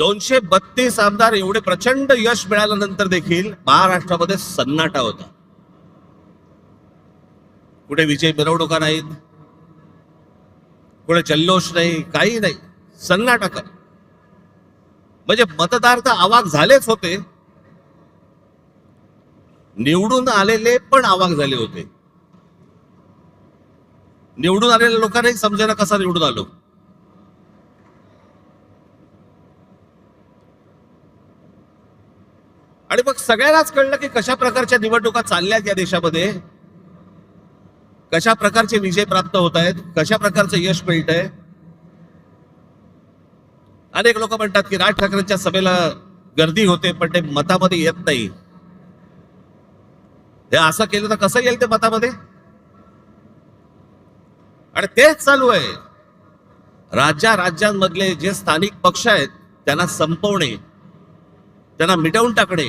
232 आमदार एवढे प्रचंड यश मिळाल्यानंतर देखील महाराष्ट्रामध्ये सन्नाटा होता. कुठे विजय मिरवणुका नाहीत, कुठे जल्लोष नाही, काही नाही, सन्नाटा कर. म्हणजे मतदार तर अवाक झालेच होते, निवडून आलेले पण अवाक झाले होते. निवडून आलेल्या लोकांनाही समजायला कसा निवडून आलो. आणि मग सगळ्यांनाच कळलं की कशा प्रकारच्या निवडणुका चालल्यात या देशामध्ये, कशा प्रकारचे विजय प्राप्त होत आहेत, कशा प्रकारचं यश मिळतंय. अनेक लोक म्हणतात की राज ठाकरेंच्या सभेला गर्दी होते पण ते मतामध्ये येत नाही. हे असं केलं तर कसं येईल ते मतामध्ये. आणि तेच चालू आहे. राज्यांमधले जे स्थानिक पक्ष आहेत त्यांना संपवणे, त्यांना मिटवून टाकणे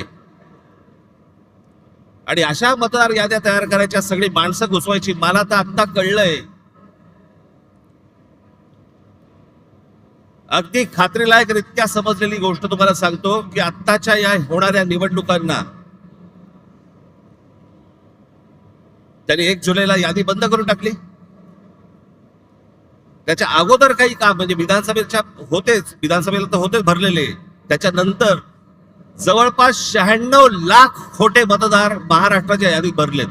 आणि अशा मतदार याद्या तयार करायच्या, सगळी माणसं घुसवायची. मला तर आता कळलंय, अगदी खात्रीलायकरित्या समजलेली गोष्ट तुम्हाला सांगतो की आत्ताच्या या होणाऱ्या निवडणुकांना त्यांनी 1 जुलैला यादी बंद करून टाकली. त्याच्या अगोदर काही काम म्हणजे विधानसभेला तर होतेच भरलेले, त्याच्यानंतर जवळपास 96 लाख खोटे मतदार महाराष्ट्राच्या यादीत भरलेत.